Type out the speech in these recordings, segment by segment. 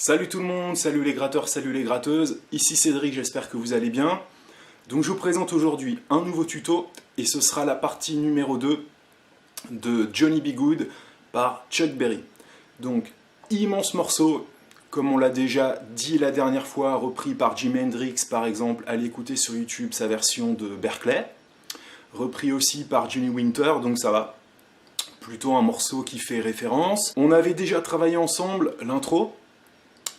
Salut tout le monde, salut les gratteurs, salut les gratteuses, ici Cédric, j'espère que vous allez bien. Donc je vous présente aujourd'hui un nouveau tuto et ce sera la partie numéro 2 de Johnny B. Goode par Chuck Berry. Donc immense morceau, comme on l'a déjà dit la dernière fois, repris par Jimi Hendrix par exemple, allez écouter sur YouTube sa version de Berkeley. Repris aussi par Johnny Winter, donc ça va. Plutôt un morceau qui fait référence. On avait déjà travaillé ensemble l'intro.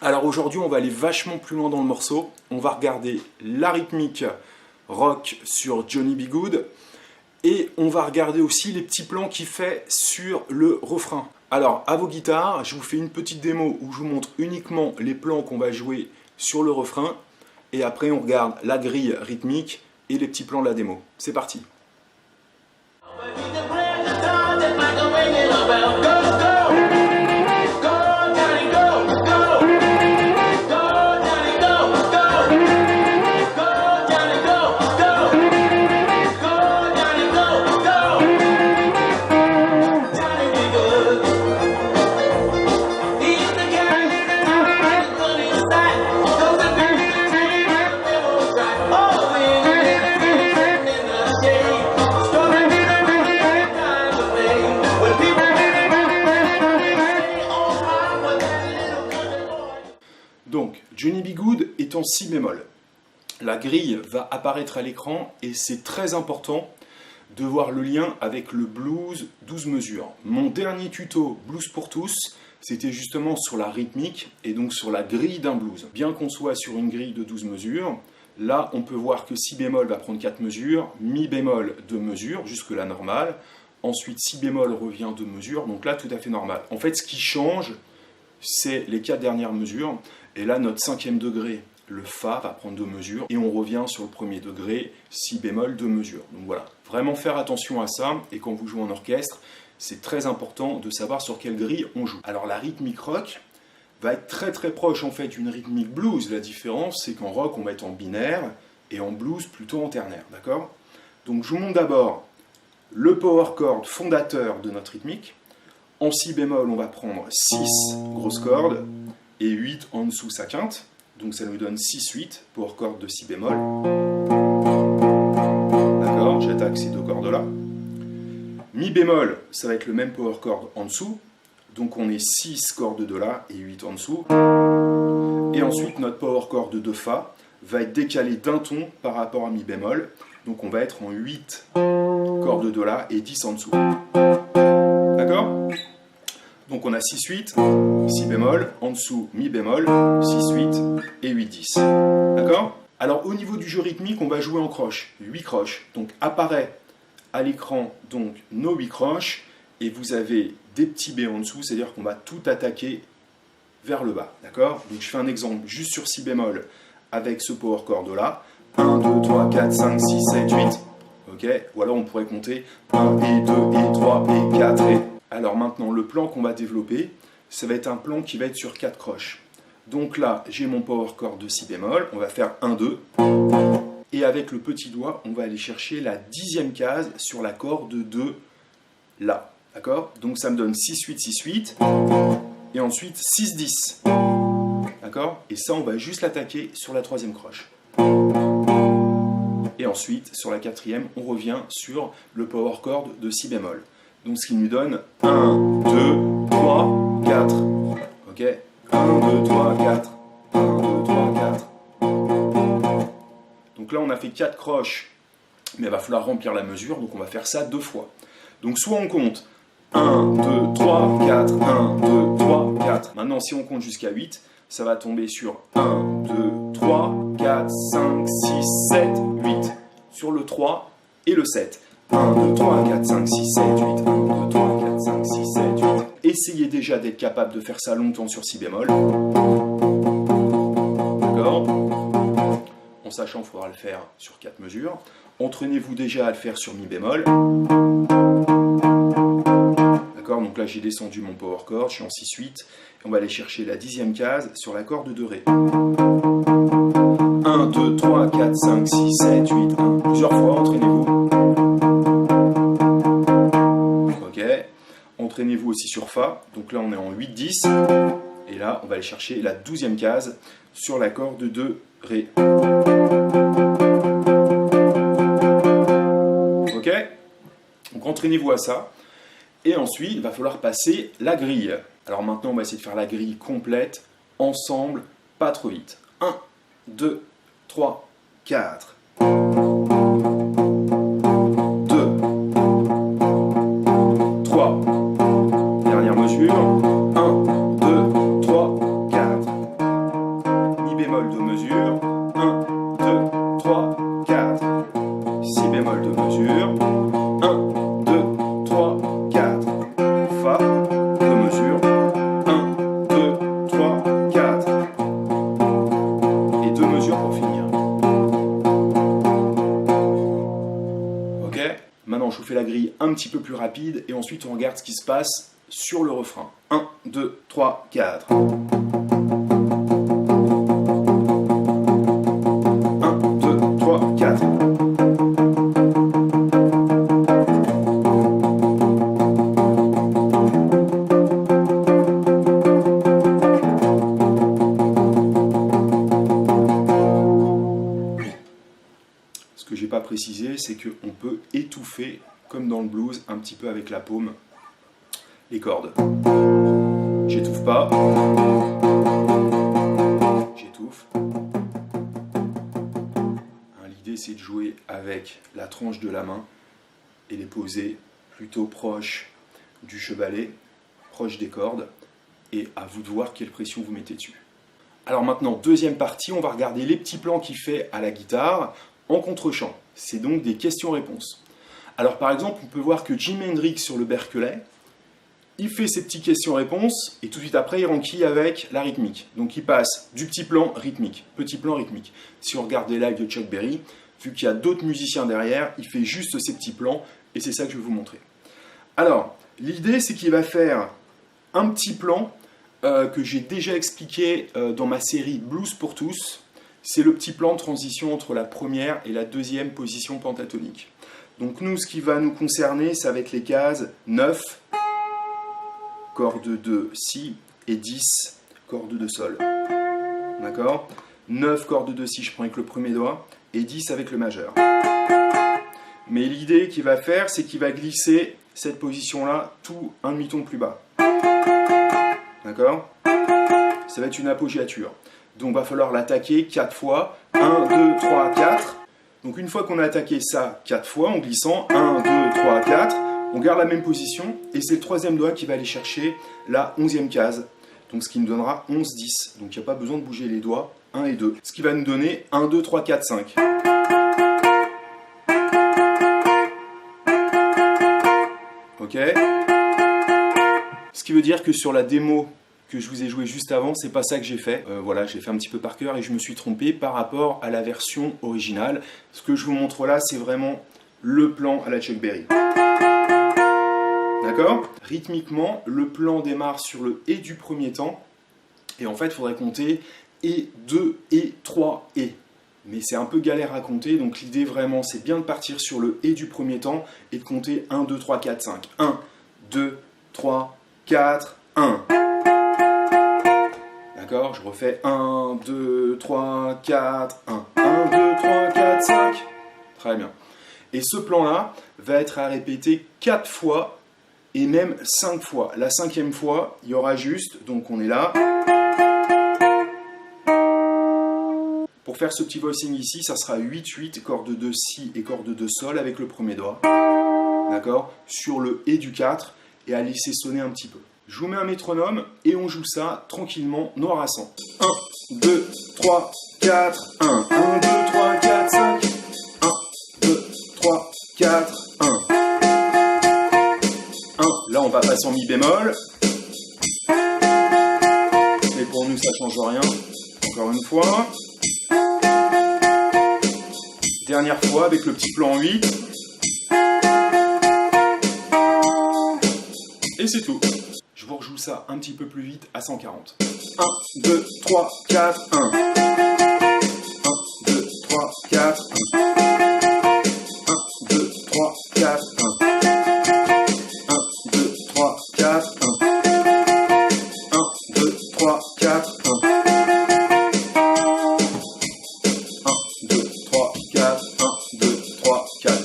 Alors aujourd'hui, on va aller vachement plus loin dans le morceau. On va regarder la rythmique rock sur Johnny B. Goode. Et on va regarder aussi les petits plans qu'il fait sur le refrain. Alors, à vos guitares, je vous fais une petite démo où je vous montre uniquement les plans qu'on va jouer sur le refrain. Et après, on regarde la grille rythmique et les petits plans de la démo. C'est parti. Donc, Johnny B. Goode est en si bémol. La grille va apparaître à l'écran et c'est très important de voir le lien avec le blues 12 mesures. Mon dernier tuto Blues pour tous, c'était justement sur la rythmique et donc sur la grille d'un blues. Bien qu'on soit sur une grille de 12 mesures, là on peut voir que si bémol va prendre 4 mesures, mi bémol 2 mesures, jusque là normal. Ensuite si bémol revient 2 mesures, donc là tout à fait normal. En fait ce qui change, c'est les 4 dernières mesures. Et là, notre 5e degré, le Fa, va prendre 2 mesures. Et on revient sur le 1er degré, Si bémol, 2 mesures. Donc voilà, vraiment faire attention à ça. Et quand vous jouez en orchestre, c'est très important de savoir sur quelle grille on joue. Alors la rythmique rock va être très très proche en fait d'une rythmique blues. La différence, c'est qu'en rock, on va être en binaire et en blues, plutôt en ternaire. D'accord ? Donc je vous montre d'abord le power chord fondateur de notre rythmique. En Si bémol, on va prendre 6 grosses cordes et 8 en dessous sa quinte. Donc ça nous donne 6-8, power chord de Si bémol. D'accord, j'attaque ces deux cordes-là. Mi bémol, ça va être le même power chord en dessous. Donc on est 6 cordes de La et 8 en dessous. Et ensuite, notre power chord de Fa va être décalé d'un ton par rapport à Mi bémol. Donc on va être en 8 cordes de La et 10 en dessous. D'accord ? Donc on a 6-8, Si bémol, en dessous Mi bémol, 6-8 et 8-10. D'accord ? Alors au niveau du jeu rythmique, on va jouer en croche, 8 croches. Donc apparaît à l'écran donc nos 8 croches et vous avez des petits B en dessous, c'est-à-dire qu'on va tout attaquer vers le bas. D'accord ? Donc je fais un exemple juste sur Si bémol avec ce power chord là. 1, 2, 3, 4, 5, 6, 7, 8. Ok ? Ou alors on pourrait compter 1 et 2 et 3 et 4 et... Alors maintenant, le plan qu'on va développer, ça va être un plan qui va être sur 4 croches. Donc là, j'ai mon power chord de Si bémol, on va faire 1, 2. Et avec le petit doigt, on va aller chercher la 10e case sur la corde de La. D'accord ? Donc ça me donne 6, 8, 6, 8. Et ensuite 6, 10. D'accord ? Et ça, on va juste l'attaquer sur la 3e croche. Et ensuite, sur la 4e, on revient sur le power chord de Si bémol. Donc ce qui nous donne 1, 2, 3, 4. Ok ? 1, 2, 3, 4. 1, 2, 3, 4. Donc là, on a fait 4 croches, mais il va falloir remplir la mesure, donc on va faire ça 2 fois. Donc soit on compte 1, 2, 3, 4, 1, 2, 3, 4. Maintenant, si on compte jusqu'à 8, ça va tomber sur 1, 2, 3, 4, 5, 6, 7, 8. Sur le 3 et le 7. 1, 2, 3, 4, 5, 6, 7, 8. 1, 2, 3, 4, 5, 6, 7, 8. Essayez déjà d'être capable de faire ça longtemps sur Si bémol. D'accord ? En sachant qu'il faudra le faire sur 4 mesures. Entraînez-vous déjà à le faire sur Mi bémol. D'accord ? Donc là, j'ai descendu mon power chord, je suis en 6-8. On va aller chercher la 10e case sur la corde de Ré. 1, 2, 3, 4, 5, 6, 7, 8, 1. Plusieurs fois, entraînez-vous. Ok. Entraînez-vous aussi sur Fa. Donc là, on est en 8-10. Et là, on va aller chercher la 12e case sur l'accord de Ré. Ok? Donc entraînez-vous à ça. Et ensuite, il va falloir passer la grille. Alors maintenant, on va essayer de faire la grille complète, ensemble, pas trop vite. 1, 2, 3, 4. 2. 3. Dernière mesure. 1, 2, 3, 4. Mi bémol de mesure. 1, 2, 3, 4. Si bémol de mesure. 1, 2, 3, 4. Fa de mesure. 1, 2, 3, 4. Et 2 mesures pour finir. Ok? Maintenant, je vous fais la grille un petit peu plus rapide et ensuite on regarde ce qui se passe sur le refrain. 1, 2, 3, 4. 1, 2, 3, 4. Ce que j'ai pas précisé, c'est qu'on peut étouffer, comme dans le blues, un petit peu avec la paume, les cordes. J'étouffe pas. J'étouffe. L'idée, c'est de jouer avec la tranche de la main et les poser plutôt proche du chevalet, proche des cordes, et à vous de voir quelle pression vous mettez dessus. Alors maintenant, deuxième partie, on va regarder les petits plans qu'il fait à la guitare en contre-champ. C'est donc des questions-réponses. Alors par exemple, on peut voir que Jimi Hendrix sur le Berkeley, il fait ses petites questions-réponses et tout de suite après, il renquille avec la rythmique. Donc il passe du petit plan rythmique, petit plan rythmique. Si on regarde les lives de Chuck Berry, vu qu'il y a d'autres musiciens derrière, il fait juste ces petits plans et c'est ça que je vais vous montrer. Alors, l'idée c'est qu'il va faire un petit plan que j'ai déjà expliqué dans ma série Blues pour tous. C'est le petit plan de transition entre la première et la deuxième position pentatonique. Donc nous, ce qui va nous concerner, ça va être les cases 9, corde de Si, et 10, corde de Sol. D'accord? 9, corde de Si, je prends avec le premier doigt, et 10 avec le majeur. Mais l'idée qu'il va faire, c'est qu'il va glisser cette position-là tout un demi-ton plus bas. D'accord? Ça va être une appoggiature. Donc il va falloir l'attaquer 4 fois. 1, 2, 3, 4. Donc une fois qu'on a attaqué ça 4 fois en glissant, 1, 2, 3, 4, on garde la même position et c'est le troisième doigt qui va aller chercher la 11e case. Donc ce qui nous donnera 11, 10. Donc il n'y a pas besoin de bouger les doigts 1 et 2. Ce qui va nous donner 1, 2, 3, 4, 5. Ok? Ce qui veut dire que sur la démo que je vous ai joué juste avant, c'est pas ça que j'ai fait. Voilà, j'ai fait un petit peu par cœur et je me suis trompé par rapport à la version originale. Ce que je vous montre là, c'est vraiment le plan à la Chuck Berry. D'accord? Rythmiquement, le plan démarre sur le Et du premier temps. Et en fait, il faudrait compter Et, 2, Et, 3, Et. Mais c'est un peu galère à compter, donc l'idée vraiment, c'est bien de partir sur le Et du premier temps et de compter 1, 2, 3, 4, 5. 1, 2, 3, 4, 1. D'accord, je refais 1, 2, 3, 4, 1. 1, 2, 3, 4, 5. Très bien. Et ce plan-là va être à répéter 4 fois et même 5 fois. La 5e fois, il y aura juste, donc on est là. Pour faire ce petit voicing ici, ça sera 8-8, corde de Si et corde de Sol avec le premier doigt. D'accord, sur le Et du 4 et à laisser sonner un petit peu. Je vous mets un métronome et on joue ça tranquillement, noircissant. 1, 2, 3, 4, 1. 1, 2, 3, 4, 5. 1, 2, 3, 4, 1. 1. Là, on va passer en Mi bémol. Mais pour nous, ça ne change rien. Encore une fois. Dernière fois avec le petit plan en 8. Et c'est tout. Je vous rejoue ça un petit peu plus vite à 140. 1, 2, 3, 4, 1. 1, 2, 3, 4, 1. 1, 2, 3, 4, 1. 1, 2, 3, 4, 1. 1, 2, 3,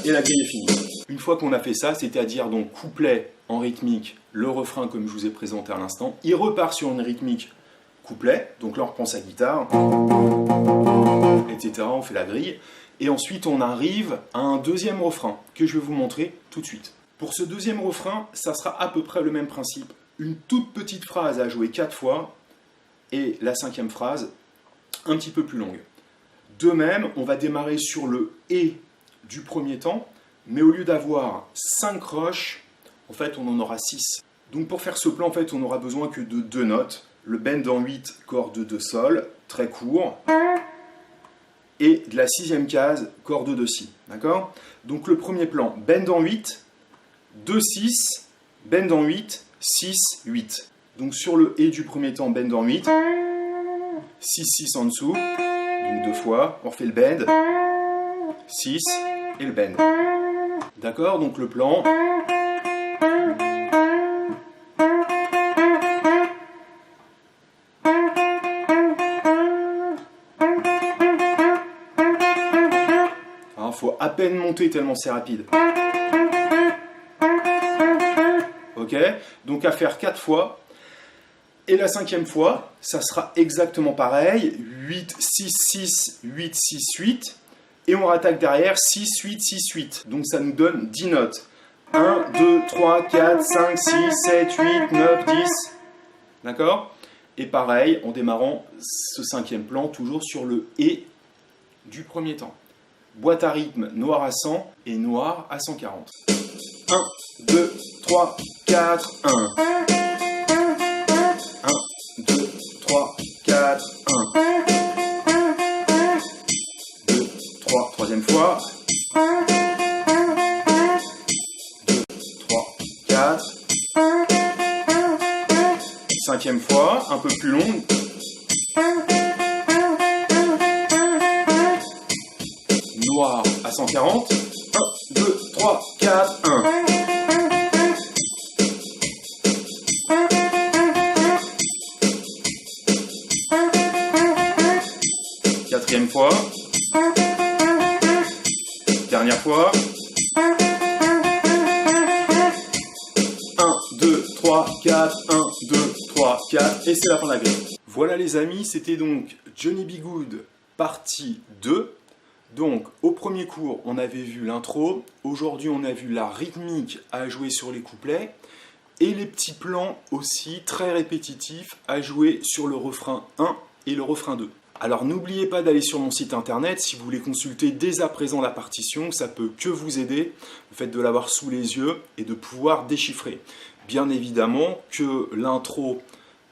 et la grille est finie. Une fois qu'on a fait ça, c'est-à-dire donc couplet en rythmique, le refrain comme je vous ai présenté à l'instant, il repart sur une rythmique couplet, donc là on reprend sa guitare, etc. On fait la grille, et ensuite on arrive à un deuxième refrain que je vais vous montrer tout de suite. Pour ce deuxième refrain, ça sera à peu près le même principe. Une toute petite phrase à jouer 4 fois, et la 5e phrase un petit peu plus longue. De même, on va démarrer sur le « et » du premier temps, mais au lieu d'avoir 5 croches, en fait on en aura 6. Donc pour faire ce plan, en fait, on n'aura besoin que de 2 notes. Le bend en 8, corde de sol, très court, et de la 6e case, corde de si. D'accord? Donc le premier plan, bend en 8, 2, 6, bend en 8, 6, 8. Donc sur le et du premier temps, bend en 8, 6, 6 en dessous, donc 2 fois, on refait le bend, 6 et le bend. D'accord? Donc le plan. Il faut à peine monter tellement c'est rapide. Ok? Donc à faire 4 fois. Et la 5e fois, ça sera exactement pareil. 8, 6, 6, 8, 6, 8. Et on rattaque derrière 6, 8, 6, 8. Donc ça nous donne 10 notes. 1, 2, 3, 4, 5, 6, 7, 8, 9, 10. D'accord? Et pareil, en démarrant ce 5e plan, toujours sur le « et » du premier temps. Boîte à rythme noir à 100 et noir à 140. 1, 2, 3, 4, 1. 1, 2, 3, 4, 1. 2, 3, troisième fois. 2, 3, 4. 5e fois, un peu plus longue. Noir à 140. 1, 2, 3, 4, 1. 4e fois. Dernière fois. 1, 2, 3, 4, 1, 2, 3, 4. Et c'est la fin de la grille. Voilà les amis, c'était donc Johnny B. Goode partie 2. Donc, au premier cours, on avait vu l'intro. Aujourd'hui, on a vu la rythmique à jouer sur les couplets. Et les petits plans aussi très répétitifs à jouer sur le refrain 1 et le refrain 2. Alors, n'oubliez pas d'aller sur mon site internet si vous voulez consulter dès à présent la partition. Ça peut que vous aider, le fait de l'avoir sous les yeux et de pouvoir déchiffrer. Bien évidemment que l'intro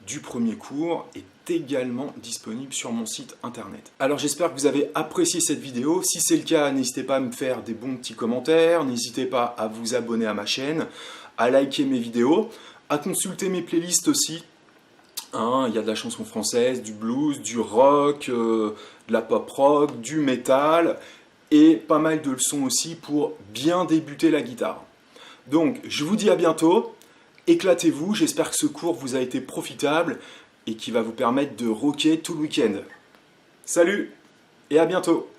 du premier cours est également disponible sur mon site internet. Alors j'espère que vous avez apprécié cette vidéo. Si c'est le cas, n'hésitez pas à me faire des bons petits commentaires, n'hésitez pas à vous abonner à ma chaîne, à liker mes vidéos, à consulter mes playlists aussi. Il y a de la chanson française, du blues, du rock, de la pop rock, du métal et pas mal de leçons aussi pour bien débuter la guitare. Donc je vous dis à bientôt, éclatez-vous, j'espère que ce cours vous a été profitable et qui va vous permettre de rocker tout le week-end. Salut et à bientôt!